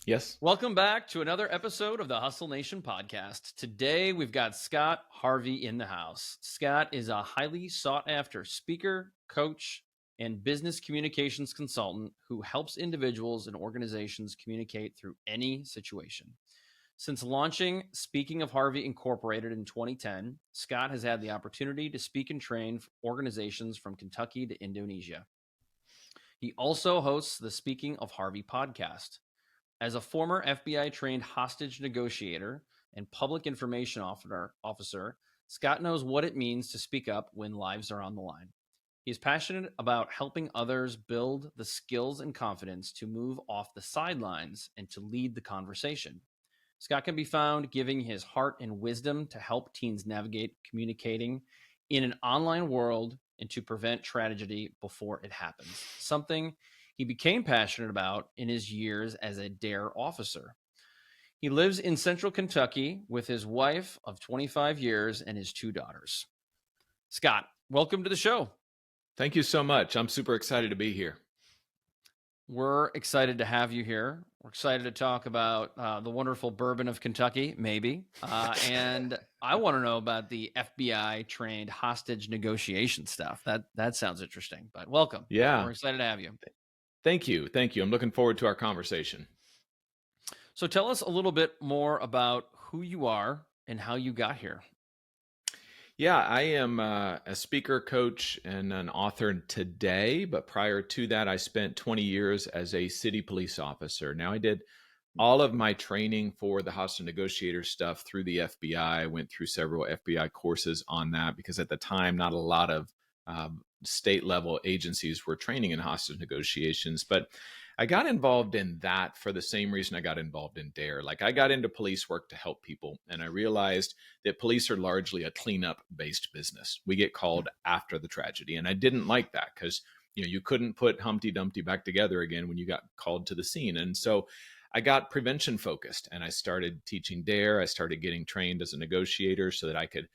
Yes. Welcome back to another episode of the Hustle Nation podcast. Today, we've got Scott Harvey in the house. Scott is a highly sought after speaker, coach, and business communications consultant who helps individuals and organizations communicate through any situation. Since launching Speaking of Harvey Incorporated in 2010, Scott has had the opportunity to speak and train organizations from Kentucky to Indonesia. He also hosts the Speaking of Harvey podcast. As a former FBI-trained hostage negotiator and public information officer, Scott knows what it means to speak up when lives are on the line. He is passionate about helping others build the skills and confidence to move off the sidelines and to lead the conversation. Scott can be found giving his heart and wisdom to help teens navigate communicating in an online world and to prevent tragedy before it happens, something he became passionate about in his years as a DARE officer. He lives in central Kentucky with his wife of 25 years and his 2 daughters. Scott, welcome to the show. Thank you so much. I'm super excited to be here. We're excited to have you here. We're excited to talk about the wonderful bourbon of Kentucky, maybe. And I want to know about the FBI-trained hostage negotiation stuff. That sounds interesting, but welcome. Yeah. We're excited to have you. Thank you. I'm looking forward to our conversation. So tell us a little bit more about who you are and how you got here. Yeah, I am a speaker, coach, and an author today. But prior to that, I spent 20 years as a city police officer. Now, I did all of my training for the hostage negotiator stuff through the FBI. I went through several FBI courses on that because at the time, not a lot of state level agencies were training in hostage negotiations. But I got involved in that for the same reason I got involved in DARE. Like, I got into police work to help people, and I realized that police are largely a cleanup based business. We get called after the tragedy, and I didn't like that because you couldn't put Humpty Dumpty back together again when you got called to the scene. And so I got prevention focused, and I started teaching DARE. I started getting trained as a negotiator so that I could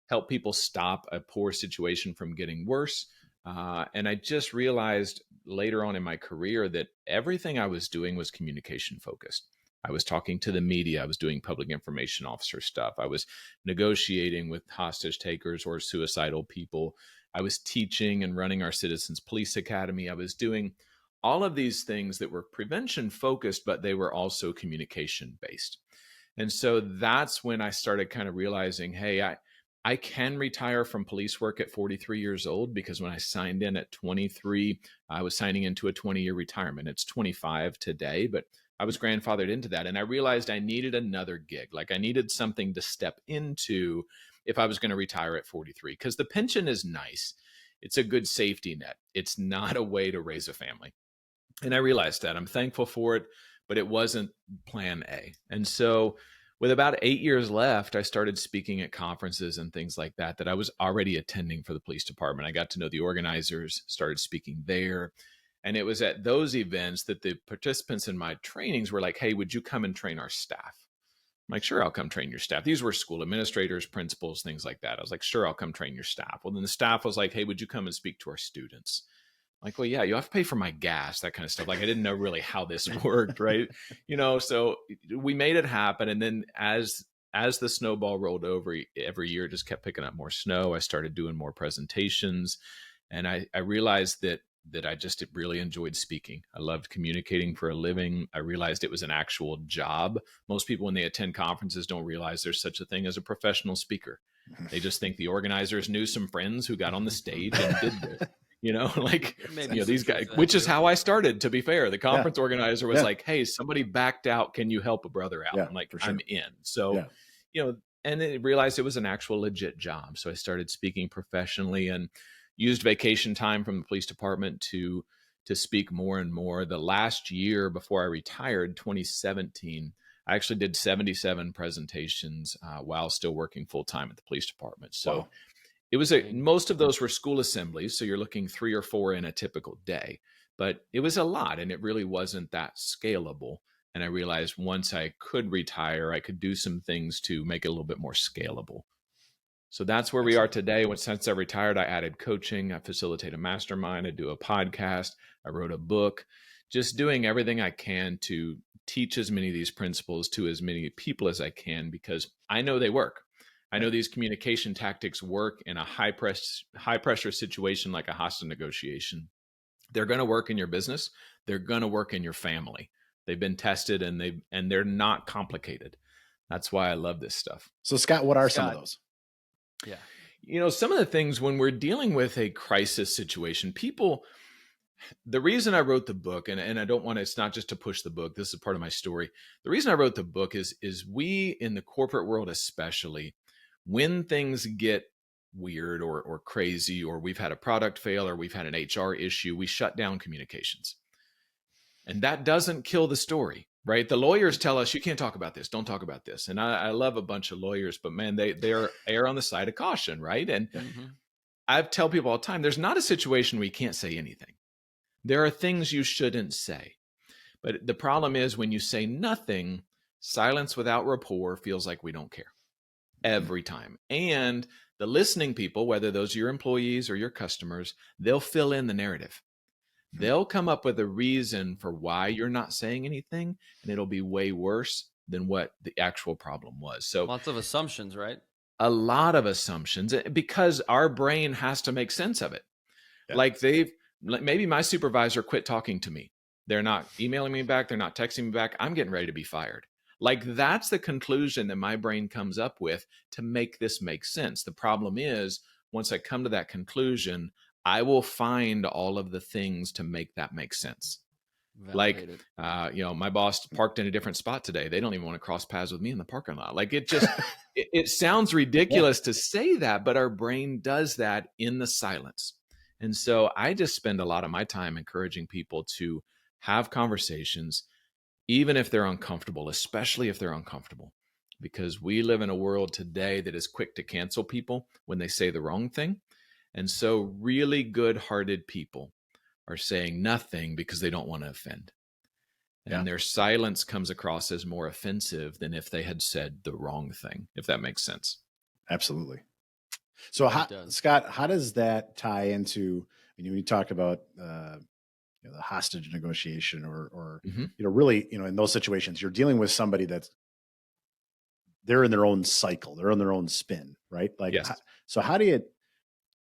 help people stop a poor situation from getting worse. And I just realized later on in my career that everything I was doing was communication focused. I was talking to the media. I was doing public information officer stuff. I was negotiating with hostage takers or suicidal people. I was teaching and running our Citizens Police Academy. I was doing all of these things that were prevention focused, but they were also communication based. And so that's when I started kind of realizing, hey, I can retire from police work at 43 years old because when I signed in at 23, I was signing into a 20-year retirement. It's 25 today, but I was grandfathered into that. And I realized I needed another gig. Like, I needed something to step into if I was going to retire at 43, because the pension is nice. It's a good safety net. It's not a way to raise a family. And I realized that. I'm thankful for it, but it wasn't plan A. And so with about 8 years left, I started speaking at conferences and things like that I was already attending for the police department. I got to know the organizers, started speaking there. And it was at those events that the participants in my trainings were like, hey, would you come and train our staff? I'm like, sure, I'll come train your staff. These were school administrators, principals, things like that. I was like, sure, I'll come train your staff. Well, then the staff was like, hey, would you come and speak to our students? Like, well, yeah, you have to pay for my gas, that kind of stuff. Like, I didn't know really how this worked, right? So we made it happen. And then as the snowball rolled over, every year it just kept picking up more snow. I started doing more presentations, and I realized that I just really enjoyed speaking. I loved communicating for a living. I realized it was an actual job. Most people, when they attend conferences, don't realize there's such a thing as a professional speaker. They just think the organizers knew some friends who got on the stage and did this. These guys, which is how I started, to be fair. The conference organizer was like, hey, somebody backed out. Can you help a brother out? I'm like, sure. I'm in. So, and then realized it was an actual legit job. So I started speaking professionally and used vacation time from the police department to speak more and more. The last year before I retired, 2017, I actually did 77 presentations while still working full time at the police department. So wow. It was most of those were school assemblies. So you're looking 3 or 4 in a typical day, but it was a lot and it really wasn't that scalable. And I realized once I could retire, I could do some things to make it a little bit more scalable. So that's where we are today. Since I retired, I added coaching, I facilitate a mastermind, I do a podcast, I wrote a book, just doing everything I can to teach as many of these principles to as many people as I can, because I know they work. I know these communication tactics work in a high pressure situation like a hostage negotiation. They're going to work in your business. They're going to work in your family. They've been tested, and they're not complicated. That's why I love this stuff. So Scott, what are some of those? Yeah. Some of the things when we're dealing with a crisis situation, the reason I wrote the book, and I don't want to, it's not just to push the book. This is part of my story. The reason I wrote the book is we in the corporate world, especially when things get weird or crazy, or we've had a product fail, or we've had an HR issue, we shut down communications. And that doesn't kill the story, right? The lawyers tell us, you can't talk about this. Don't talk about this. And I love a bunch of lawyers, but man, they're err on the side of caution, right? And I tell people all the time, there's not a situation where you can't say anything. There are things you shouldn't say. But the problem is when you say nothing, silence without rapport feels like we don't care every time. And the listening people, whether those are your employees or your customers, they'll fill in the narrative. They'll come up with a reason for why you're not saying anything, and it'll be way worse than what the actual problem was. So lots of assumptions, right? A lot of assumptions, because our brain has to make sense of it. Yeah. Like maybe my supervisor quit talking to me. They're not emailing me back. They're not texting me back. I'm getting ready to be fired. Like that's the conclusion that my brain comes up with to make this make sense. The problem is once I come to that conclusion, I will find all of the things to make that make sense. Validated. Like, my boss parked in a different spot today. They don't even want to cross paths with me in the parking lot. Like it just, it sounds ridiculous to say that, but our brain does that in the silence. And so I just spend a lot of my time encouraging people to have conversations, even if they're uncomfortable, especially if they're uncomfortable, because we live in a world today that is quick to cancel people when they say the wrong thing. And so really good-hearted people are saying nothing because they don't want to offend. And their silence comes across as more offensive than if they had said the wrong thing, if that makes sense. Absolutely. So Scott, how does that tie into, when you talked about the hostage negotiation or really, in those situations, you're dealing with somebody they're in their own cycle, they're on their own spin, right? Like, yes. So how do you,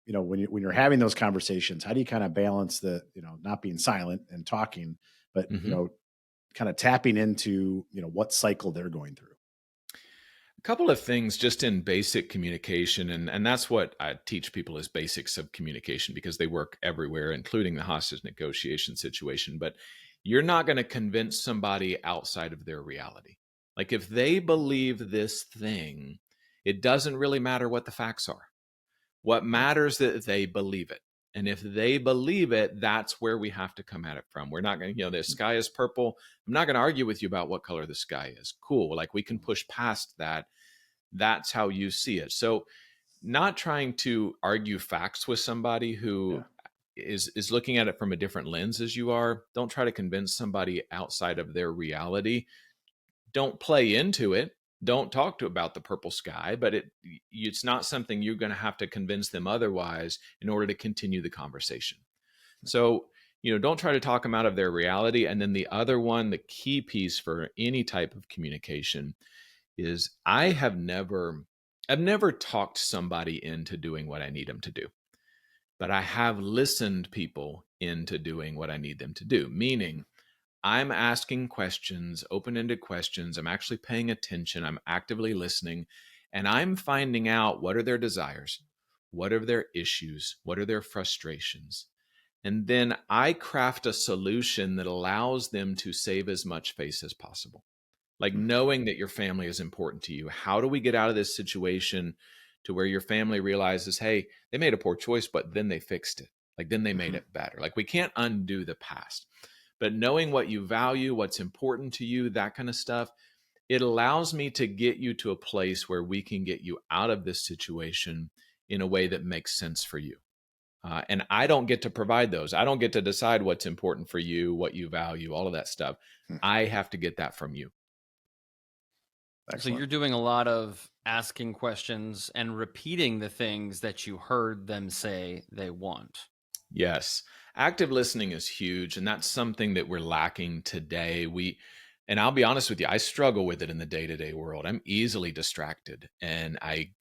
when you're having those conversations, how do you kind of balance the, not being silent and talking, but, kind of tapping into, what cycle they're going through? A couple of things just in basic communication. And that's what I teach people is basics of communication, because they work everywhere, including the hostage negotiation situation. But you're not going to convince somebody outside of their reality. Like if they believe this thing, it doesn't really matter what the facts are. What matters is that they believe it. And if they believe it, that's where we have to come at it from. We're not going to, the sky is purple. I'm not going to argue with you about what color the sky is. Cool. Like we can push past that. That's how you see it. So not trying to argue facts with somebody who is looking at it from a different lens as you are. Don't try to convince somebody outside of their reality. Don't play into it. Don't talk about the purple sky, but it's not something you're going to have to convince them otherwise in order to continue the conversation. So, don't try to talk them out of their reality. And then the other one, the key piece for any type of communication is I've never talked somebody into doing what I need them to do, but I have listened people into doing what I need them to do, meaning I'm asking questions, open-ended questions. I'm actually paying attention. I'm actively listening, and I'm finding out what are their desires, what are their issues, what are their frustrations. And then I craft a solution that allows them to save as much face as possible. Like knowing that your family is important to you. How do we get out of this situation to where your family realizes, hey, they made a poor choice, but then they fixed it. Like then they made it better. Like we can't undo the past. But knowing what you value, what's important to you, that kind of stuff, it allows me to get you to a place where we can get you out of this situation in a way that makes sense for you. And I don't get to provide those. I don't get to decide what's important for you, what you value, all of that stuff. I have to get that from you. Excellent. So you're doing a lot of asking questions and repeating the things that you heard them say they want. Yes. Active listening is huge. And that's something that we're lacking today. And I'll be honest with you, I struggle with it in the day-to-day world. I'm easily distracted. And I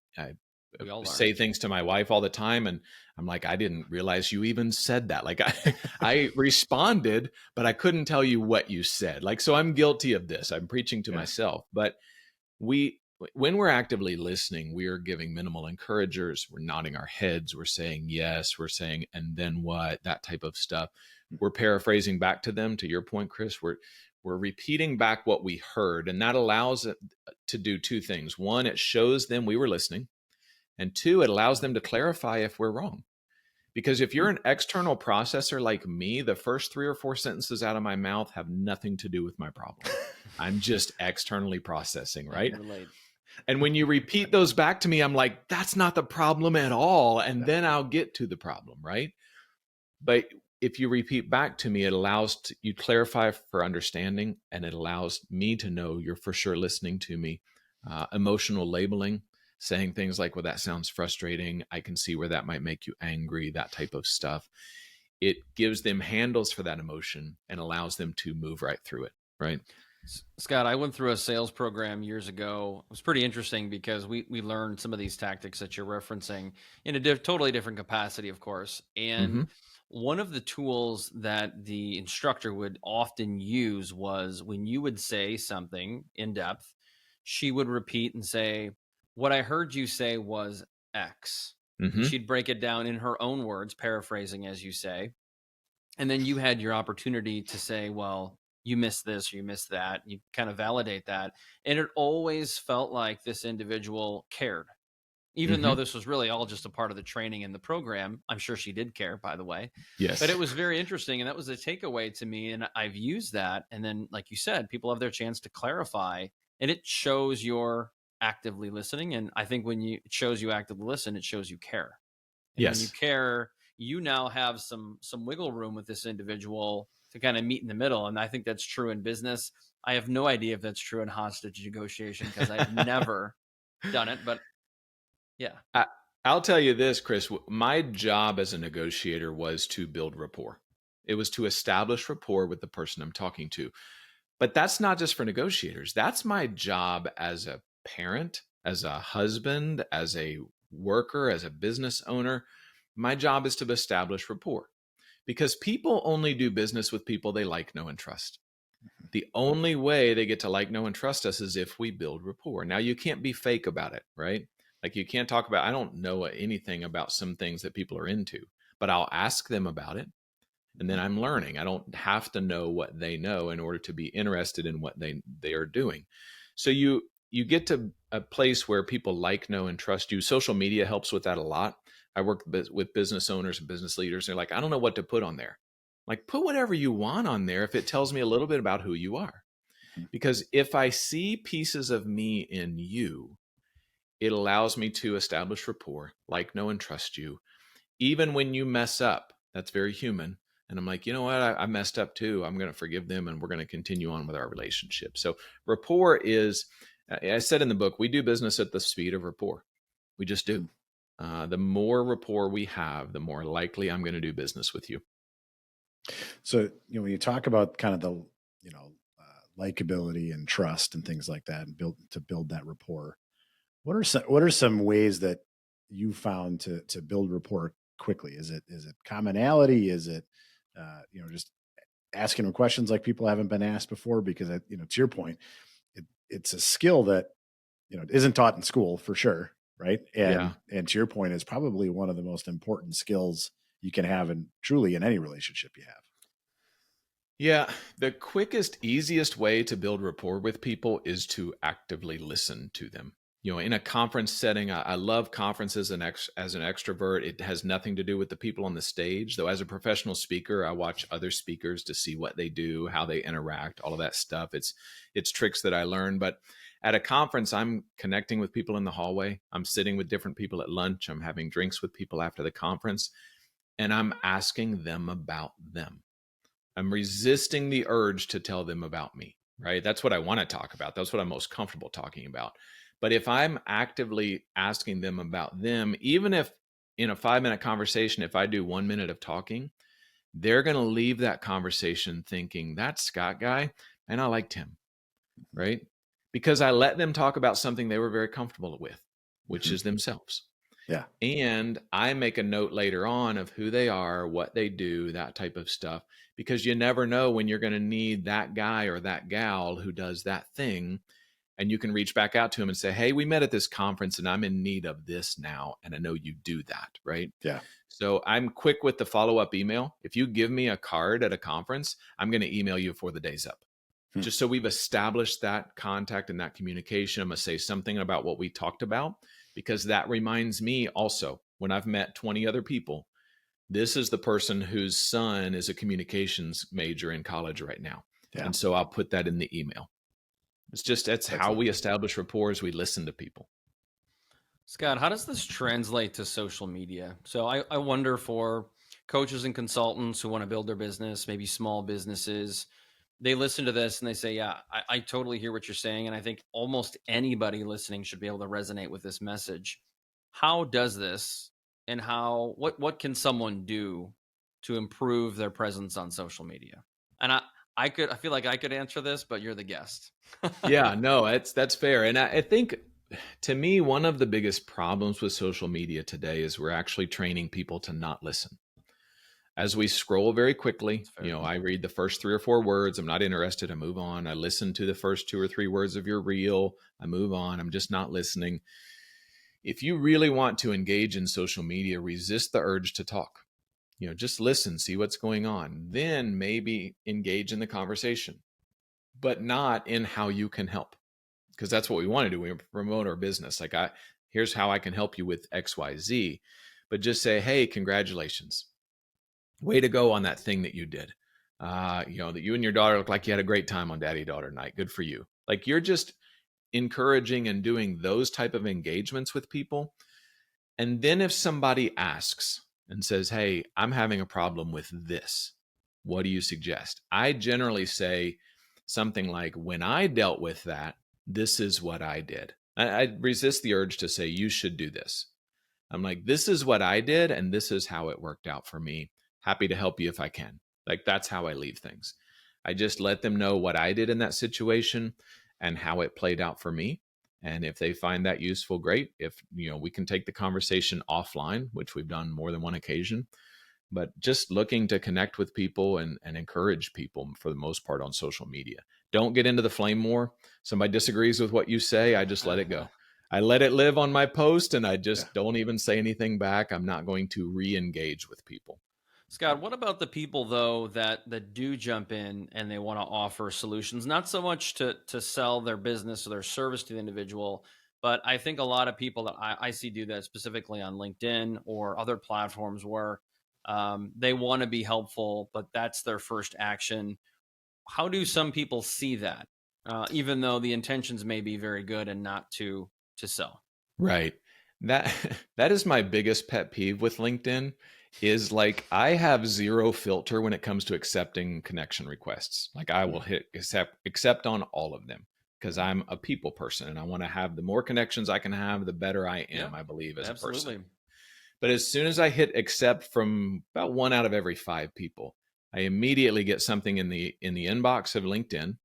We all are. say things to my wife all the time. And I'm like, I didn't realize you even said that. Like I responded, but I couldn't tell you what you said. Like, so I'm guilty of this. I'm preaching to myself. But when we're actively listening, we are giving minimal encouragers. We're nodding our heads. We're saying yes. We're saying, and then what? That type of stuff. We're paraphrasing back to them. To your point, Chris, we're repeating back what we heard, and that allows it to do two things. One, it shows them we were listening, and two, it allows them to clarify if we're wrong. Because if you're an external processor like me, the first 3 or 4 sentences out of my mouth have nothing to do with my problem. I'm just externally processing, right? And when you repeat those back to me, I'm like, that's not the problem at all. And then I'll get to the problem, right? But if you repeat back to me, it allows you clarify for understanding, and it allows me to know you're for sure listening to me. Emotional labeling, saying things like, well, that sounds frustrating. I can see where that might make you angry, that type of stuff. It gives them handles for that emotion and allows them to move right through it, right? Scott, I went through a sales program years ago. It was pretty interesting because we learned some of these tactics that you're referencing in a totally different capacity, of course. And one of the tools that the instructor would often use was when you would say something in depth, she would repeat and say, what I heard you say was X. And she'd break it down in her own words, paraphrasing, as you say. And then you had your opportunity to say, well, you missed this, or you missed that. You kind of validate that. And it always felt like this individual cared, even though this was really all just a part of the training and the program. I'm sure she did care, by the way. Yes. But it was very interesting. And that was a takeaway to me. And I've used that. And then, like you said, people have their chance to clarify, and it shows you're actively listening. And I think when it shows you actively listen, it shows you care. And when you care, you now have some wiggle room with this individual to kind of meet in the middle. And I think that's true in business. I have no idea if that's true in hostage negotiation because I've never done it, but yeah. I'll tell you this, Chris, my job as a negotiator was to build rapport. It was to establish rapport with the person I'm talking to. But that's not just for negotiators. That's my job as a parent, as a husband, as a worker, as a business owner. My job is to establish rapport, because people only do business with people they like, know, and trust. The only way they get to like, know, and trust us is if we build rapport. Now, you can't be fake about it, right? Like, you can't talk about, I don't know anything about some things that people are into, but I'll ask them about it. And then I'm learning. I don't have to know what they know in order to be interested in what they are doing. So you get to a place where people like, know, and trust you. Social media helps with that a lot. I work with business owners and business leaders. They're like, I don't know what to put on there. Like, put whatever you want on there if it tells me a little bit about who you are. Because if I see pieces of me in you, it allows me to establish rapport, like, know, and trust you. Even when you mess up, that's very human. And I'm like, you know what? I messed up too. I'm going to forgive them, and we're going to continue on with our relationship. So rapport is, I said in the book, we do business at the speed of rapport. We just do. The more rapport we have, the more likely I'm going to do business with you. So, when you talk about kind of the, likability and trust and things like that, and build that rapport, what are some ways that you found to build rapport quickly? Is it commonality? Is it, just asking them questions like people haven't been asked before? Because, to your point, it's a skill that, isn't taught in school for sure. Right. And to your point, is probably one of the most important skills you can have truly in any relationship you have. Yeah. The quickest, easiest way to build rapport with people is to actively listen to them. In a conference setting, I love conferences as an extrovert. It has nothing to do with the people on the stage, though. As a professional speaker, I watch other speakers to see what they do, how they interact, all of that stuff. It's tricks that I learn. But at a conference, I'm connecting with people in the hallway. I'm sitting with different people at lunch. I'm having drinks with people after the conference, and I'm asking them about them. I'm resisting the urge to tell them about me, right? That's what I want to talk about. That's what I'm most comfortable talking about. But if I'm actively asking them about them, even if in a 5-minute conversation, if I do 1 minute of talking, they're going to leave that conversation thinking, that Scott guy, and I liked him, right? Because I let them talk about something they were very comfortable with, which is themselves. Yeah. And I make a note later on of who they are, what they do, that type of stuff, because you never know when you're going to need that guy or that gal who does that thing. And you can reach back out to him and say, hey, we met at this conference and I'm in need of this now. And I know you do that, right? Yeah. So I'm quick with the follow-up email. If you give me a card at a conference, I'm going to email you before the day's up. Just so we've established that contact and that communication. I'm going to say something about what we talked about, because that reminds me also, when I've met 20 other people, this is the person whose son is a communications major in college right now. Yeah. And so I'll put that in the email. That's how we establish rapport, as we listen to people. Scott, how does this translate to social media? So I wonder, for coaches and consultants who want to build their business, maybe small businesses, they listen to this and they say, yeah, I totally hear what you're saying. And I think almost anybody listening should be able to resonate with this message. How does this, and what can someone do to improve their presence on social media? And I feel like I could answer this, but you're the guest. Yeah, no, that's fair. And I think, to me, one of the biggest problems with social media today is we're actually training people to not listen. As we scroll very quickly, I read the first 3 or 4 words. I'm not interested. I move on. I listen to the first 2 or 3 words of your reel. I move on. I'm just not listening. If you really want to engage in social media, resist the urge to talk. Just listen, see what's going on. Then maybe engage in the conversation, but not in how you can help. Because that's what we want to do. We promote our business. Like, here's how I can help you with XYZ. But just say, hey, congratulations. Way to go on that thing that you did. That you and your daughter look like you had a great time on daddy-daughter night. Good for you. Like, you're just encouraging and doing those type of engagements with people. And then if somebody asks and says, hey, I'm having a problem with this, what do you suggest? I generally say something like, when I dealt with that, this is what I did. I resist the urge to say, you should do this. I'm like, this is what I did, and this is how it worked out for me. Happy to help you if I can. Like, that's how I leave things. I just let them know what I did in that situation and how it played out for me. And if they find that useful, great. If, we can take the conversation offline, which we've done more than one occasion. But just looking to connect with people and encourage people, for the most part, on social media. Don't get into the flame war. Somebody disagrees with what you say, I just let it go. I let it live on my post, and I just don't even say anything back. I'm not going to re-engage with people. Scott, what about the people, though, that do jump in and they want to offer solutions, not so much to sell their business or their service to the individual, but I think a lot of people that I see do that specifically on LinkedIn or other platforms where they want to be helpful, but that's their first action. How do some people see that, even though the intentions may be very good and not to sell? Right. That is my biggest pet peeve with LinkedIn. Is like, I have zero filter when it comes to accepting connection requests. Like, I will hit accept on all of them, because I'm a people person and I want to have the more connections I can have, the better I am, I believe, as a person. But as soon as I hit accept from about 1 out of every 5 people, I immediately get something in the inbox of LinkedIn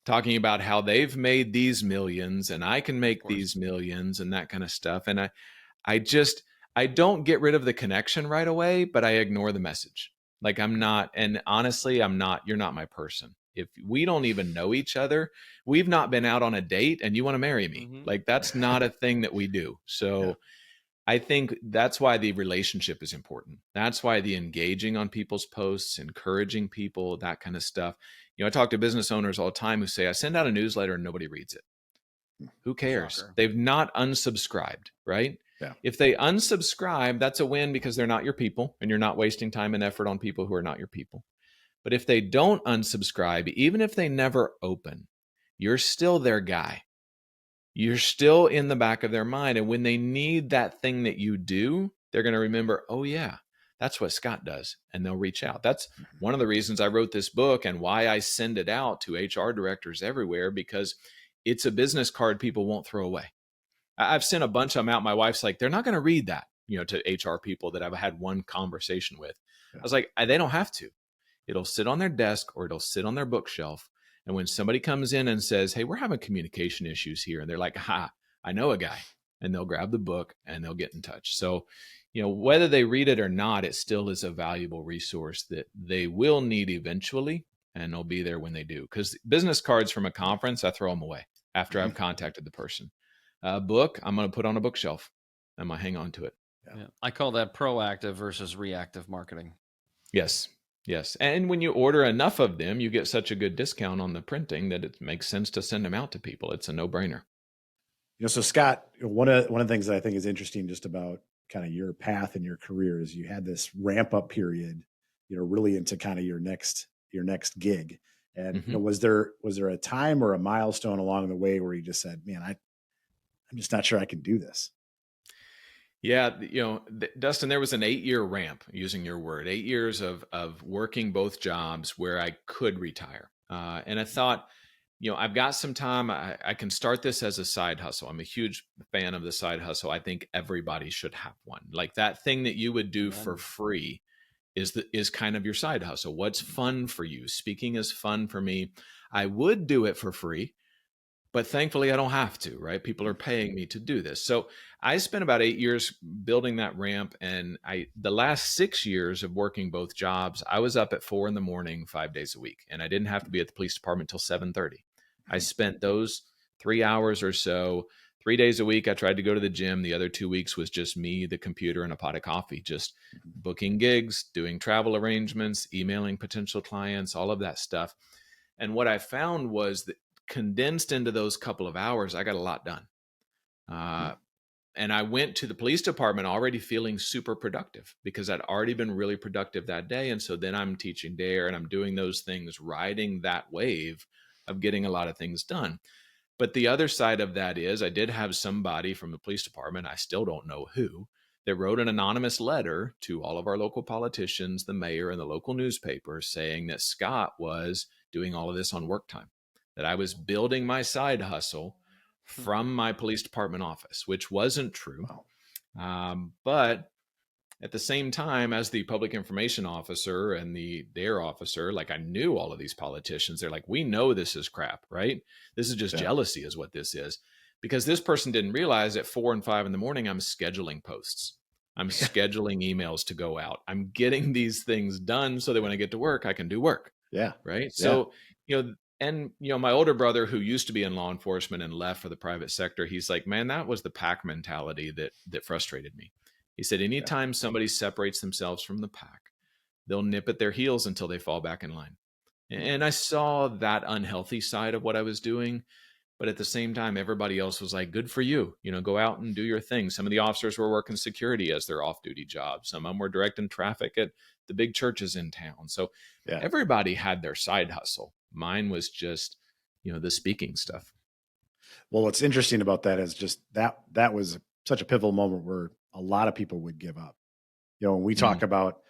talking about how they've made these millions and I can make these millions and that kind of stuff. And I don't get rid of the connection right away, but I ignore the message. Like, I'm not, and honestly, you're not my person. If we don't even know each other, we've not been out on a date and you want to marry me. Mm-hmm. Like, that's not a thing that we do. So I think that's why the relationship is important. That's why the engaging on people's posts, encouraging people, that kind of stuff. I talk to business owners all the time who say, I send out a newsletter and nobody reads it. Who cares? Shocker. They've not unsubscribed, right? Yeah. If they unsubscribe, that's a win, because they're not your people and you're not wasting time and effort on people who are not your people. But if they don't unsubscribe, even if they never open, you're still their guy. You're still in the back of their mind. And when they need that thing that you do, they're going to remember, oh yeah, that's what Scott does. And they'll reach out. That's one of the reasons I wrote this book and why I send it out to HR directors everywhere, because it's a business card people won't throw away. I've sent a bunch of them out. My wife's like, they're not going to read that. to HR people that I've had one conversation with. I was like, they don't have to. It'll sit on their desk or it'll sit on their bookshelf. And when somebody comes in and says, hey, we're having communication issues here, and they're like, I know a guy, and they'll grab the book and they'll get in touch. So, whether they read it or not, it still is a valuable resource that they will need eventually, and they'll be there when they do. Because business cards from a conference, I throw them away after I've contacted the person. A book, I'm going to put on a bookshelf. I'm going to hang on to it. Yeah. I call that proactive versus reactive marketing. Yes. And when you order enough of them, you get such a good discount on the printing that it makes sense to send them out to people. It's a no-brainer. So Scott, one of the things that I think is interesting just about kind of your path and your career is you had this ramp up period, really into kind of your next gig. And was there a time or a milestone along the way where you just said, man, I'm just not sure I can do this? Yeah. Dustin, there was an 8-year ramp, using your word, 8 years of working both jobs where I could retire. And I thought, I've got some time. I can start this as a side hustle. I'm a huge fan of the side hustle. I think everybody should have one. Like that thing that you would do for free is kind of your side hustle. What's fun for you? Speaking is fun for me. I would do it for free, but thankfully I don't have to, right? People are paying me to do this. So I spent about 8 years building that ramp. And the last 6 years of working both jobs, I was up at 4 a.m, 5 days a week. And I didn't have to be at the police department till 7:30. I spent those 3 hours or so, 3 days a week. I tried to go to the gym. The other 2 weeks was just me, the computer, and a pot of coffee, just booking gigs, doing travel arrangements, emailing potential clients, all of that stuff. And what I found was that condensed into those couple of hours, I got a lot done. And I went to the police department already feeling super productive because I'd already been really productive that day. And so then I'm teaching DARE and I'm doing those things, riding that wave of getting a lot of things done. But the other side of that is I did have somebody from the police department, I still don't know who, that wrote an anonymous letter to all of our local politicians, the mayor, and the local newspaper saying that Scott was doing all of this on work time, that I was building my side hustle from my police department office, which wasn't true. But at the same time, as the public information officer and the DARE officer, like I knew all of these politicians. They're like, we know this is crap, right? This is just jealousy is what this is. Because this person didn't realize at 4 and 5 in the morning, I'm scheduling posts. I'm scheduling emails to go out. I'm getting these things done so that when I get to work, I can do work. Yeah. Right. So, my older brother who used to be in law enforcement and left for the private sector, he's like, man, that was the pack mentality that frustrated me. He said, anytime somebody separates themselves from the pack, they'll nip at their heels until they fall back in line. And I saw that unhealthy side of what I was doing. But at the same time, everybody else was like, good for you. Go out and do your thing. Some of the officers were working security as their off-duty job. Some of them were directing traffic at the big churches in town. So everybody had their side hustle. Mine was just, the speaking stuff. Well, what's interesting about that is just that was such a pivotal moment where a lot of people would give up. When we talk about,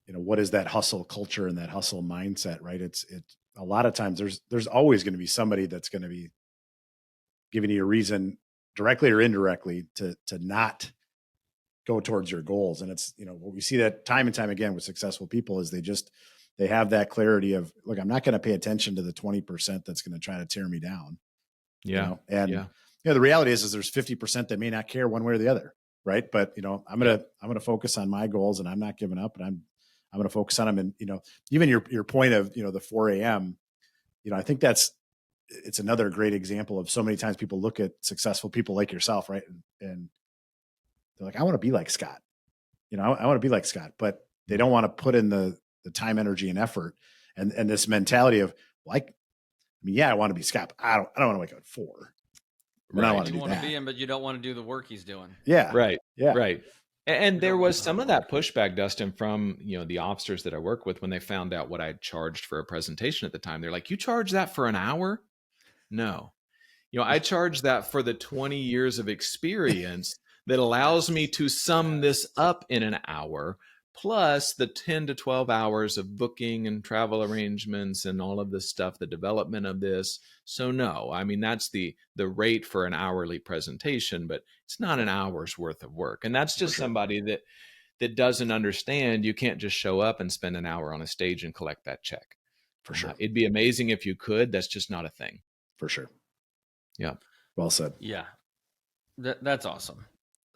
what is that hustle culture and that hustle mindset, right? It's a lot of times there's always going to be somebody that's going to be giving you a reason directly or indirectly to not go towards your goals. And it's, what we see that time and time again with successful people is they have that clarity of, look, I'm not going to pay attention to the 20% that's going to try to tear me down. Yeah. The reality is there's 50% that may not care one way or the other. Right. But, I'm going to focus on my goals and I'm not giving up, and I'm going to focus on them. And, even your point of, the 4 a.m., I think it's another great example of so many times people look at successful people like yourself. Right. And they're like, I want to be like Scott, I want to be like Scott, but they don't want to put in the time, energy, and effort. And this mentality of like, I want to be Scott. But I don't want to wake up at 4. Right. I want to do that. You want to be him, but you don't want to do the work he's doing. Yeah. Right. Yeah. Right. And there was some of that pushback, Dustin, from, the officers that I work with when they found out what I charged for a presentation at the time. They're like, you charge that for an hour? No. I charge that for the 20 years of experience that allows me to sum this up in an hour plus the 10 to 12 hours of booking and travel arrangements and all of this stuff, the development of this. So no, I mean, that's the rate for an hourly presentation, but it's not an hour's worth of work. And that's just somebody that doesn't understand you can't just show up and spend an hour on a stage and collect that check. For sure. It'd be amazing if you could. That's just not a thing. For sure. Yeah. Well said. Yeah. That's awesome.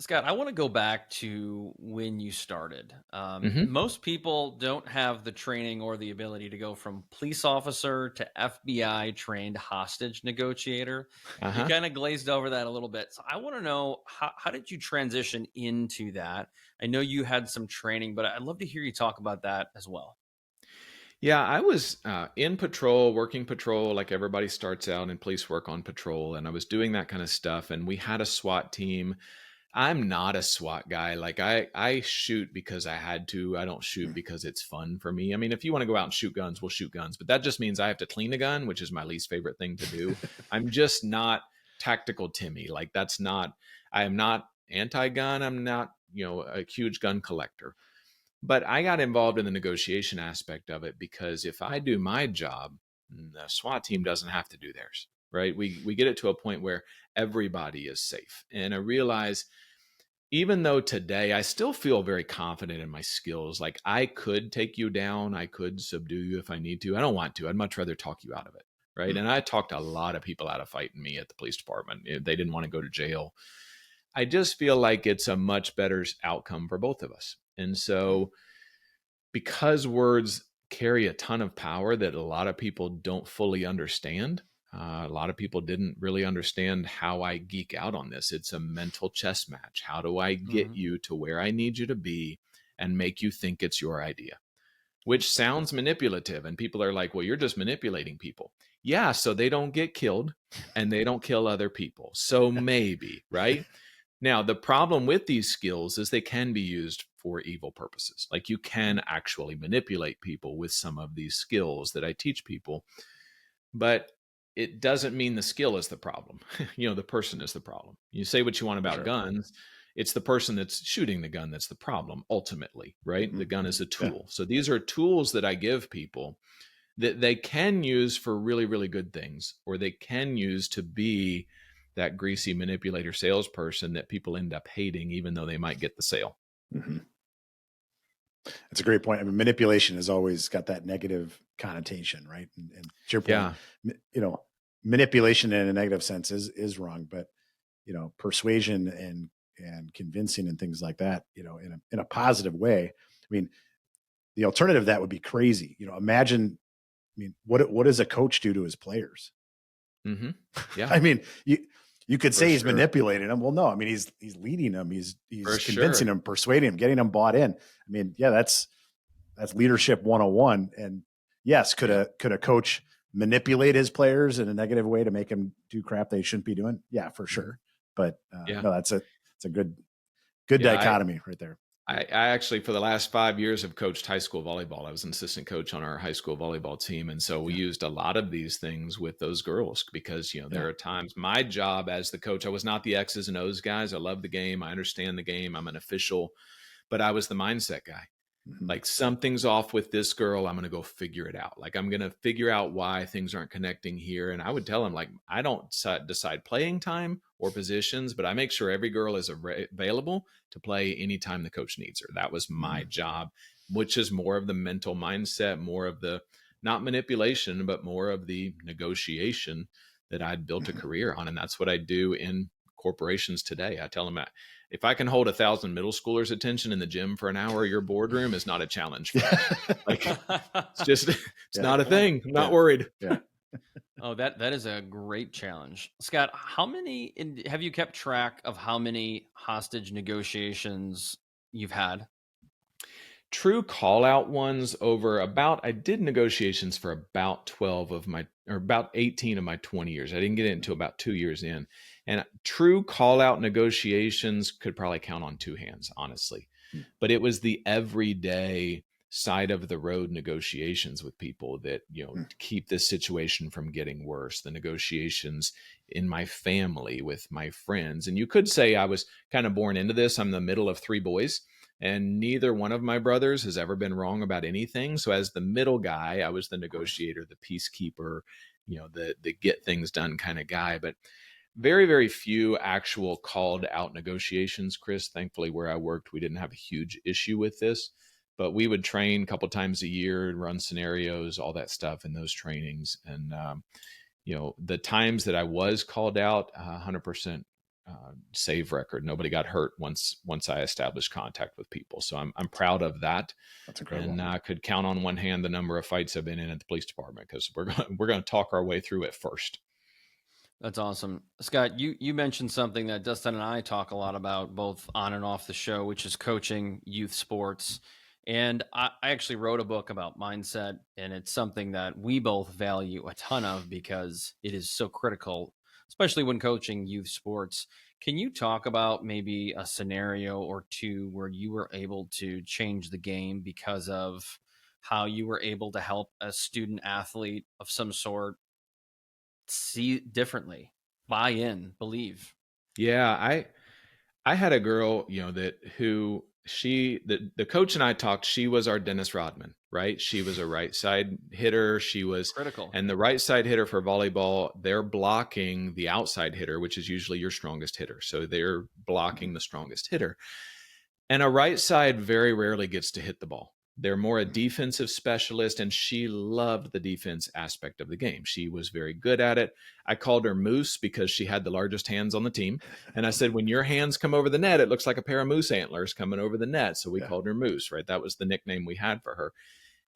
Scott, I want to go back to when you started. Most people don't have the training or the ability to go from police officer to FBI trained hostage negotiator. You kind of glazed over that a little bit. So I want to know, how did you transition into that? I know you had some training, but I'd love to hear you talk about that as well. Yeah, I was in patrol, working patrol, like everybody starts out in police work on patrol. And I was doing that kind of stuff. And we had a SWAT team. I'm not a SWAT guy. Like I shoot because I had to. I don't shoot because it's fun for me. I mean, if you want to go out and shoot guns, we'll shoot guns. But that just means I have to clean a gun, which is my least favorite thing to do. I'm just not tactical Timmy. Like I am not anti-gun. I'm not, a huge gun collector. But I got involved in the negotiation aspect of it because if I do my job, the SWAT team doesn't have to do theirs, right? We get it to a point where everybody is safe. And I realize, even though today I still feel very confident in my skills, like I could take you down, I could subdue you if I need to. I don't want to. I'd much rather talk you out of it, right? And I talked a lot of people out of fighting me at the police department. They didn't want to go to jail. I just feel like it's a much better outcome for both of us. And so because words carry a ton of power that a lot of people don't fully understand, a lot of people didn't really understand how I geek out on this. It's a mental chess match. How do I get you to where I need you to be and make you think it's your idea? Which sounds manipulative. And people are like, well, you're just manipulating people. Yeah, so they don't get killed and they don't kill other people. So maybe, right? Now, the problem with these skills is they can be used for evil purposes. Like you can actually manipulate people with some of these skills that I teach people. But it doesn't mean the skill is the problem. The person is the problem. You say what you want about guns. It's the person that's shooting the gun that's the problem, ultimately, right? The gun is a tool. Yeah. So these are tools that I give people that they can use for really, really good things, or they can use to be that greasy manipulator salesperson that people end up hating, even though they might get the sale. That's a great point. I mean, manipulation has always got that negative connotation, right? And to your point, manipulation in a negative sense is wrong, but persuasion and convincing and things like that, in a positive way. I mean, the alternative to that would be crazy. Imagine, what does a coach do to his players? Yeah. I mean, you could say he's manipulating them. Well, no, I mean, he's leading them. He's convincing them, persuading them, getting them bought in. I mean, yeah, that's leadership 101. And yes, could a coach manipulate his players in a negative way to make them do crap they shouldn't be doing? Yeah, for sure. But no, it's a good dichotomy right there. I actually, for the last 5 years, have coached high school volleyball. I was an assistant coach on our high school volleyball team. And so we used a lot of these things with those girls because, there are times my job as the coach, I was not the X's and O's guys. I love the game. I understand the game. I'm an official, but I was the mindset guy. Like something's off with this girl. I'm going to go figure it out. Like I'm going to figure out why things aren't connecting here. And I would tell them, like, I don't decide playing time or positions, but I make sure every girl is available to play anytime the coach needs her. That was my job, which is more of the mental mindset, more of the, not manipulation, but more of the negotiation that I'd built a career on. And that's what I do in corporations today. I tell them, if I can hold 1,000 middle schoolers' attention in the gym for an hour, your boardroom is not a challenge for me. Like, it's not a thing. I'm not worried. Yeah. Oh, that is a great challenge. Scott, have you kept track of how many hostage negotiations you've had? True call out ones I did negotiations for about 18 of my 20 years. I didn't get it until about 2 years in. And true call out negotiations could probably count on two hands, honestly. But it was the everyday side of the road negotiations with people that, keep this situation from getting worse. The negotiations in my family with my friends. And you could say I was kind of born into this. I'm the middle of three boys. And neither one of my brothers has ever been wrong about anything. So as the middle guy, I was the negotiator, the peacekeeper, the get things done kind of guy. But very, very few actual called out negotiations, Chris. Thankfully, where I worked, we didn't have a huge issue with this. But we would train a couple times a year and run scenarios, all that stuff in those trainings. And, the times that I was called out, 100% save record. Nobody got hurt once I established contact with people. So I'm proud of that. That's incredible. And I could count on one hand the number of fights I've been in at the police department, because we're going to talk our way through it first. That's awesome. Scott, you mentioned something that Dustin and I talk a lot about, both on and off the show, which is coaching youth sports. And I actually wrote a book about mindset, and it's something that we both value a ton of because it is so critical, especially when coaching youth sports. Can you talk about maybe a scenario or two where you were able to change the game because of how you were able to help a student athlete of some sort see differently, buy in, believe? Yeah, I had a girl, the coach and I talked. She was our Dennis Rodman, right? She was a right side hitter. She was critical. And the right side hitter for volleyball, they're blocking the outside hitter, which is usually your strongest hitter. So they're blocking the strongest hitter. And a right side very rarely gets to hit the ball. They're more a defensive specialist, and she loved the defense aspect of the game. She was very good at it. I called her Moose because she had the largest hands on the team. And I said, when your hands come over the net, it looks like a pair of moose antlers coming over the net. So we called her Moose, right? That was the nickname we had for her.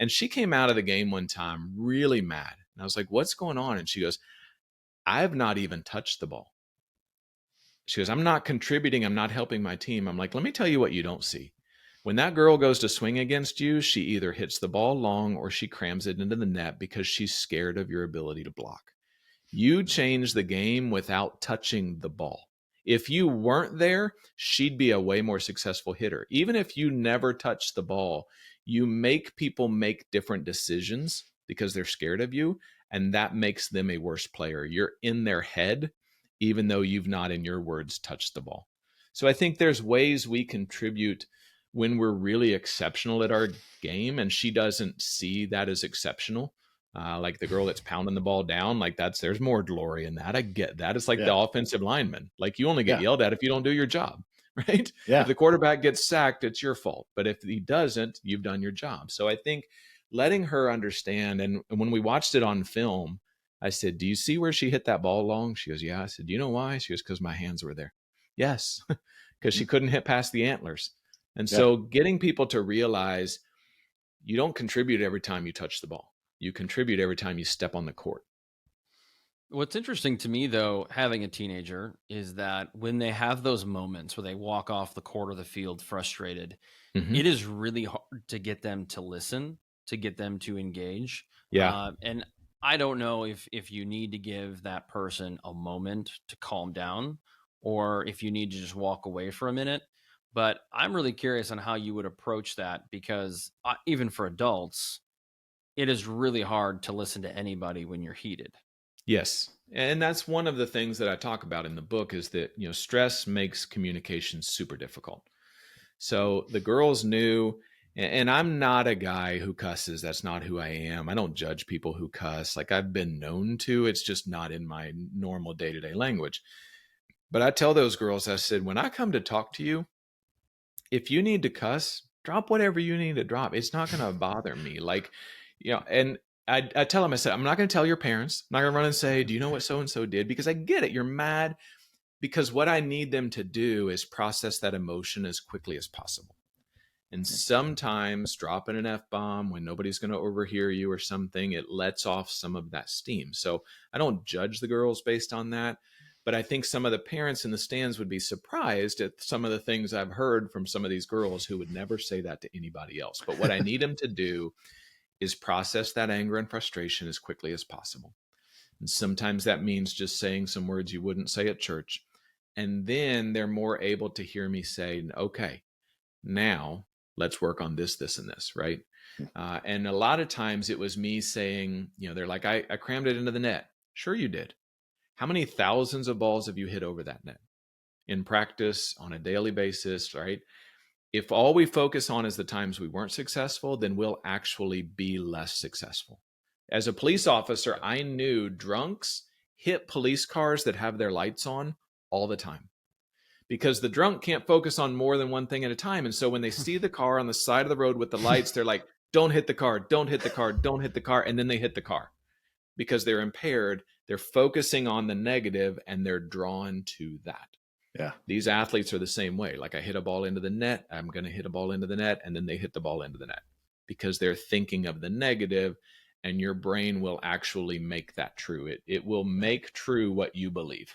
And she came out of the game one time really mad. And I was like, what's going on? And she goes, I have not even touched the ball. She goes, I'm not contributing. I'm not helping my team. I'm like, let me tell you what you don't see. When that girl goes to swing against you, she either hits the ball long or she crams it into the net because she's scared of your ability to block. You change the game without touching the ball. If you weren't there, she'd be a way more successful hitter. Even if you never touch the ball, you make people make different decisions because they're scared of you, and that makes them a worse player. You're in their head, even though you've not, in your words, touched the ball. So I think there's ways we contribute when we're really exceptional at our game, and she doesn't see that as exceptional. Like the girl that's pounding the ball down, like there's more glory in that. I get that. It's like the offensive lineman. Like you only get yelled at if you don't do your job, right? Yeah. If the quarterback gets sacked, it's your fault. But if he doesn't, you've done your job. So I think letting her understand, and when we watched it on film, I said, do you see where she hit that ball long? She goes, yeah. I said, do you know why? She goes, because my hands were there. Yes, because she couldn't hit past the antlers. And so getting people to realize you don't contribute every time you touch the ball. You contribute every time you step on the court. What's interesting to me, though, having a teenager, is that when they have those moments where they walk off the court or the field frustrated, it is really hard to get them to listen, to get them to engage. Yeah. And I don't know if you need to give that person a moment to calm down, or if you need to just walk away for a minute. But I'm really curious on how you would approach that, because even for adults, it is really hard to listen to anybody when you're heated. Yes. And that's one of the things that I talk about in the book, is that, stress makes communication super difficult. So the girls knew, and I'm not a guy who cusses. That's not who I am. I don't judge people who cuss. Like, I've been known to, it's just not in my normal day-to-day language. But I tell those girls, I said, when I come to talk to you, if you need to cuss, drop whatever you need to drop. It's not going to bother me. Like, and I tell them, I said, I'm not going to tell your parents. I'm not going to run and say, do you know what so-and-so did? Because I get it. You're mad. Because what I need them to do is process that emotion as quickly as possible. And sometimes dropping an F-bomb when nobody's going to overhear you or something, it lets off some of that steam. So I don't judge the girls based on that. But I think some of the parents in the stands would be surprised at some of the things I've heard from some of these girls who would never say that to anybody else. But what I need them to do is process that anger and frustration as quickly as possible. And sometimes that means just saying some words you wouldn't say at church. And then they're more able to hear me say, okay, now let's work on this, this, and this, right? And a lot of times it was me saying, they're like, I crammed it into the net. Sure you did. How many thousands of balls have you hit over that net in practice on a daily basis, right? If all we focus on is the times we weren't successful, then we'll actually be less successful. As a police officer, I knew drunks hit police cars that have their lights on all the time, because the drunk can't focus on more than one thing at a time. And so when they see the car on the side of the road with the lights, they're like, don't hit the car, don't hit the car, don't hit the car. And then they hit the car because they're impaired. They're focusing on the negative and they're drawn to that. Yeah. These athletes are the same way. Like, I hit a ball into the net, I'm going to hit a ball into the net, and then they hit the ball into the net because they're thinking of the negative, and your brain will actually make that true. It will make true what you believe.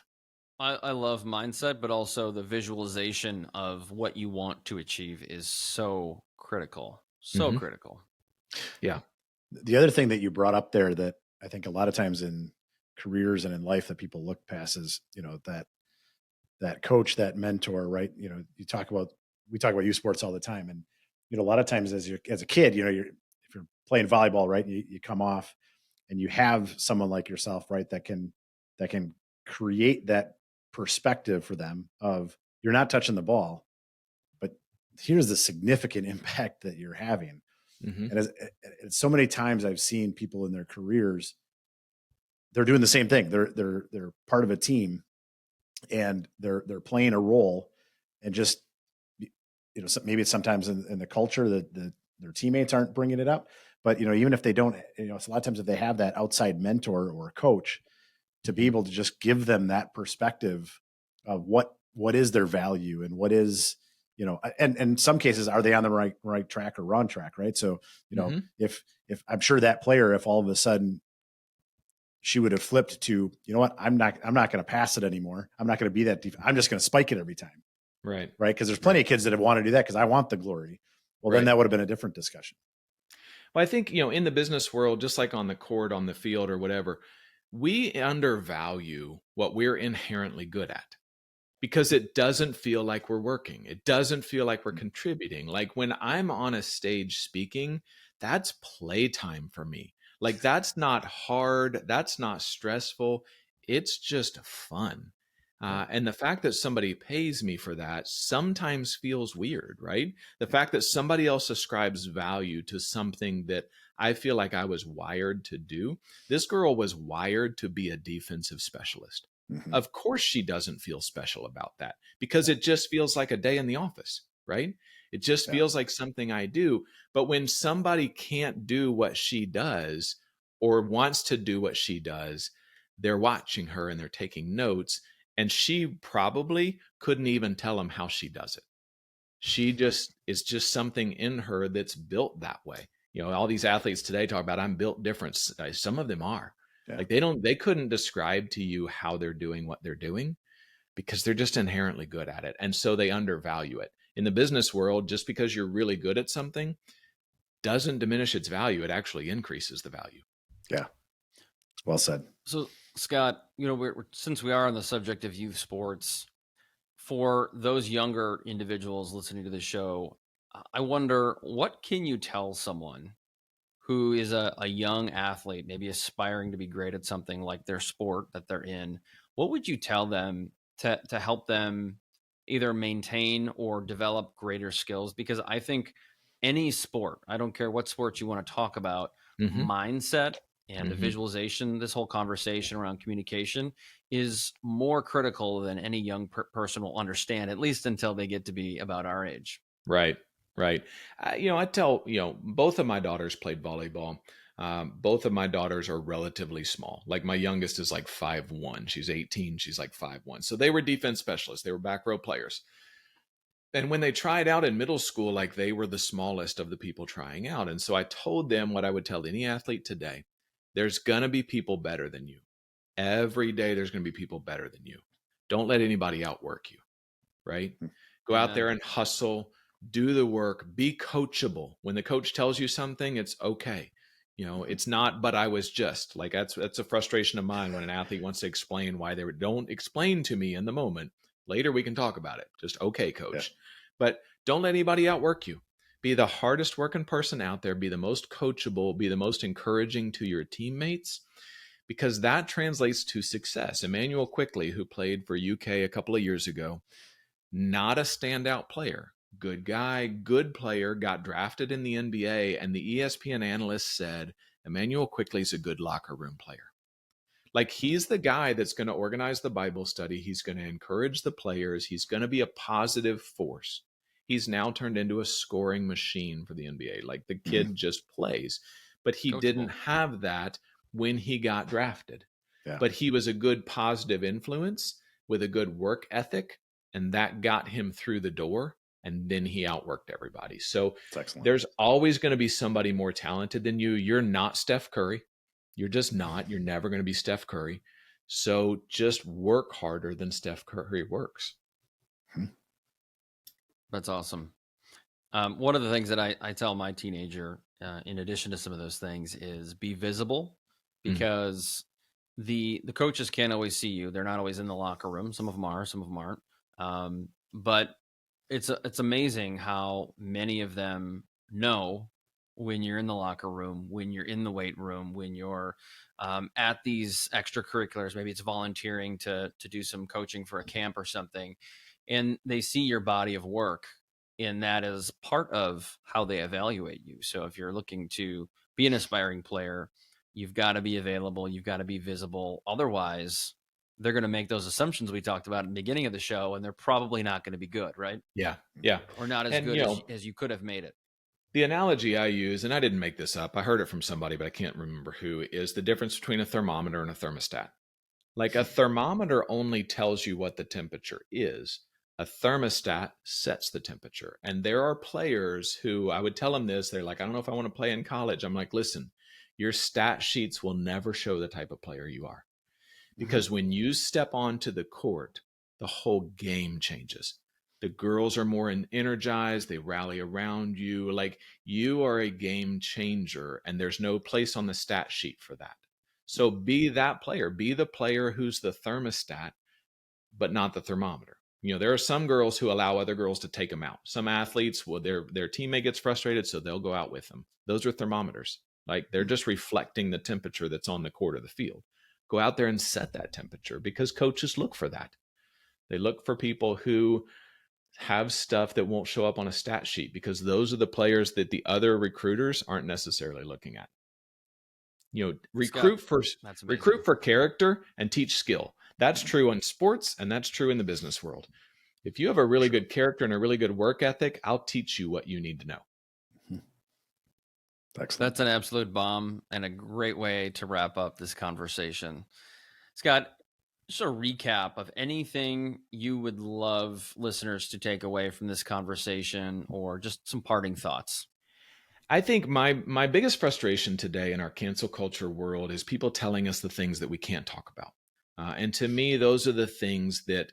I love mindset, but also the visualization of what you want to achieve is so critical. So critical. Yeah. The other thing that you brought up there that I think a lot of times in careers and in life that people look past is, that coach, that mentor, right? We talk about youth sports all the time. And, a lot of times as a kid, if you're playing volleyball, right, you come off and you have someone like yourself, right, that can create that perspective for them of, you're not touching the ball, but here's the significant impact that you're having. And as so many times I've seen people in their careers, they're doing the same thing. They're part of a team and they're playing a role, and just, maybe it's sometimes in the culture that their teammates aren't bringing it up, but, even if they don't, it's a lot of times if they have that outside mentor or coach to be able to just give them that perspective of what is their value and what is, and in some cases, are they on the right track or wrong track? Right. So, if I'm sure that player, if all of a sudden she would have flipped to, I'm not going to pass it anymore. I'm not going to be that deep. I'm just going to spike it every time. Right. Right. Cause there's plenty of kids that have wanted to do that because I want the glory. Well, then that would have been a different discussion. Well, I think, in the business world, just like on the court, on the field or whatever, we undervalue what we're inherently good at because it doesn't feel like we're working. It doesn't feel like we're contributing. Like, when I'm on a stage speaking, that's playtime for me. Like, that's not hard. That's not stressful. It's just fun. And the fact that somebody pays me for that sometimes feels weird, right? The fact that somebody else ascribes value to something that I feel like I was wired to do. This girl was wired to be a defensive specialist. Of course, she doesn't feel special about that because it just feels like a day in the office, right? It just feels like something I do. But when somebody can't do what she does or wants to do what she does, they're watching her and they're taking notes. And she probably couldn't even tell them how she does it. She just is just something in her that's built that way. All these athletes today talk about, I'm built different. Some of them are. Yeah. Like, they couldn't describe to you how they're doing what they're doing because they're just inherently good at it. And so they undervalue it. In the business world, just because you're really good at something doesn't diminish its value. It actually increases the value. Yeah. Well said. So, Scott, since we are on the subject of youth sports, for those younger individuals listening to the show, I wonder, what can you tell someone who is a young athlete, maybe aspiring to be great at something like their sport that they're in? What would you tell them to help them either maintain or develop greater skills? Because I think any sport, I don't care what sport you want to talk about, mindset and the visualization, this whole conversation around communication is more critical than any young person will understand, at least until they get to be about our age. Right. I tell, both of my daughters played volleyball. Both of my daughters are relatively small. Like, my youngest is like 5'1". She's 18. She's like 5'1". So they were defense specialists. They were back row players. And when they tried out in middle school, like, they were the smallest of the people trying out. And so I told them what I would tell any athlete today. There's going to be people better than you. Every day there's going to be people better than you. Don't let anybody outwork you, right? Go out there and hustle, do the work, be coachable. When the coach tells you something, it's okay. It's not, but I was just like, that's a frustration of mine when an athlete wants to explain why don't explain to me in the moment. Later we can talk about it. Just, okay, coach. Yeah. But don't let anybody outwork you. Be the hardest working person out there. Be the most coachable. Be the most encouraging to your teammates, because that translates to success. Emmanuel Quickly, who played for UK a couple of years ago, not a standout player, good guy, good player, got drafted in the NBA, and the ESPN analyst said, Emmanuel Quickley's a good locker room player. Like, he's the guy that's going to organize the Bible study. He's going to encourage the players. He's going to be a positive force. He's now turned into a scoring machine for the NBA. Like, the kid just plays. But he didn't have that when he got drafted. Yeah. But he was a good positive influence with a good work ethic, and that got him through the door, and then he outworked everybody. So there's always going to be somebody more talented than you. You're not Steph Curry. You're just not. You're never going to be Steph Curry. So just work harder than Steph Curry works. That's awesome. One of the things that I tell my teenager, in addition to some of those things, is be visible, because the coaches can't always see you. They're not always in the locker room. Some of them are, some of them aren't. But it's amazing how many of them know when you're in the locker room, when you're in the weight room, when you're at these extracurriculars. Maybe it's volunteering to do some coaching for a camp or something, and they see your body of work, and that is part of how they evaluate you. So if you're looking to be an aspiring player, you've got to be available, you've got to be visible. Otherwise, they're going to make those assumptions we talked about in the beginning of the show, and they're probably not going to be good, right? Yeah. Or not as good as you could have made it. The analogy I use, and I didn't make this up, I heard it from somebody, but I can't remember who, is the difference between a thermometer and a thermostat. Like, a thermometer only tells you what the temperature is. A thermostat sets the temperature. And there are players who, I would tell them this, they're like, I don't know if I want to play in college. I'm like, listen, your stat sheets will never show the type of player you are. Because when you step onto the court, the whole game changes. The girls are more energized. They rally around you. Like, you are a game changer, and there's no place on the stat sheet for that. So be that player. Be the player who's the thermostat, but not the thermometer. There are some girls who allow other girls to take them out. Some athletes, well, their teammate gets frustrated, so they'll go out with them. Those are thermometers. Like, they're just reflecting the temperature that's on the court or the field. Go out there and set that temperature, because coaches look for that. They look for people who have stuff that won't show up on a stat sheet, because those are the players that the other recruiters aren't necessarily looking at. Recruit for character and teach skill. That's true in sports, and that's true in the business world. If you have a really good character and a really good work ethic, I'll teach you what you need to know. Excellent. That's an absolute bomb, and a great way to wrap up this conversation. Scott, just a recap of anything you would love listeners to take away from this conversation, or just some parting thoughts. I think my biggest frustration today in our cancel culture world is people telling us the things that we can't talk about. And to me, those are the things that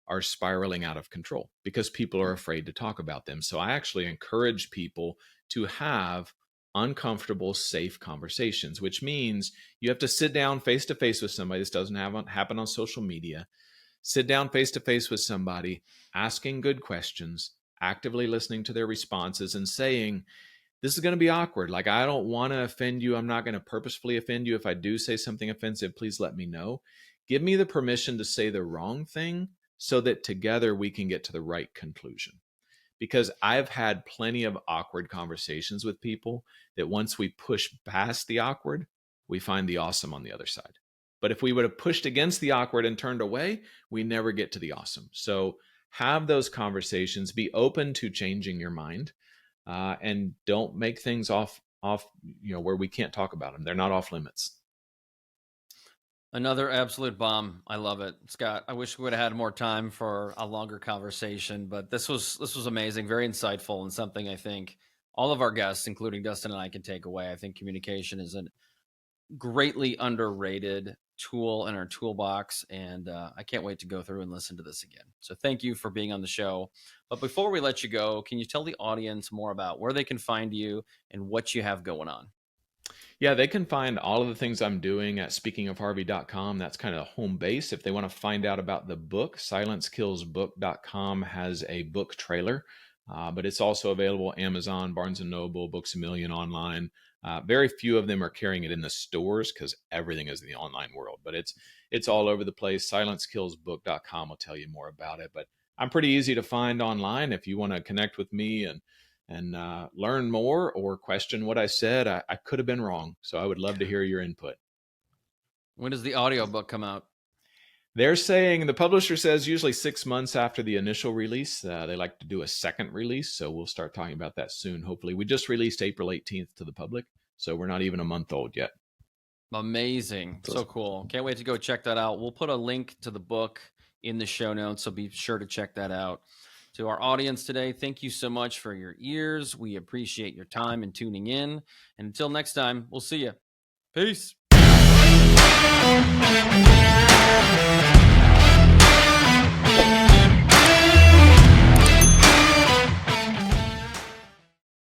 are spiraling out of control, because people are afraid to talk about them. So I actually encourage people to have uncomfortable, safe conversations, which means you have to sit down face to face with somebody. This doesn't happen on social media. Sit down face to face with somebody, asking good questions, actively listening to their responses, and saying, this is going to be awkward. Like, I don't want to offend you. I'm not going to purposefully offend you. If I do say something offensive, please let me know. Give me the permission to say the wrong thing, so that together we can get to the right conclusion. Because I've had plenty of awkward conversations with people that once we push past the awkward, we find the awesome on the other side. But if we would have pushed against the awkward and turned away, we never get to the awesome. So have those conversations, be open to changing your mind, and don't make things off, where we can't talk about them. They're not off limits. Another absolute bomb. I love it, Scott. I wish we would have had more time for a longer conversation, but this was amazing, very insightful, and something I think all of our guests, including Dustin and I, can take away. I think communication is a greatly underrated tool in our toolbox, and I can't wait to go through and listen to this again. So thank you for being on the show. But before we let you go, can you tell the audience more about where they can find you and what you have going on? Yeah, they can find all of the things I'm doing at speakingofharvey.com. That's kind of the home base. If they want to find out about the book, silencekillsbook.com has a book trailer, but it's also available Amazon, Barnes & Noble, Books A Million online. Very few of them are carrying it in the stores because everything is in the online world, but it's all over the place. Silencekillsbook.com will tell you more about it. But I'm pretty easy to find online if you want to connect with me and learn more or question what I said. I could have been wrong. So I would love to hear your input. When does the audiobook come out? They're saying, the publisher says usually 6 months after the initial release. They like to do a second release. So we'll start talking about that soon. Hopefully. We just released April 18th to the public. So we're not even a month old yet. Amazing. So cool. Can't wait to go check that out. We'll put a link to the book in the show notes, so be sure to check that out. To our audience today, thank you so much for your ears. We appreciate your time and tuning in. And until next time, we'll see you. Peace.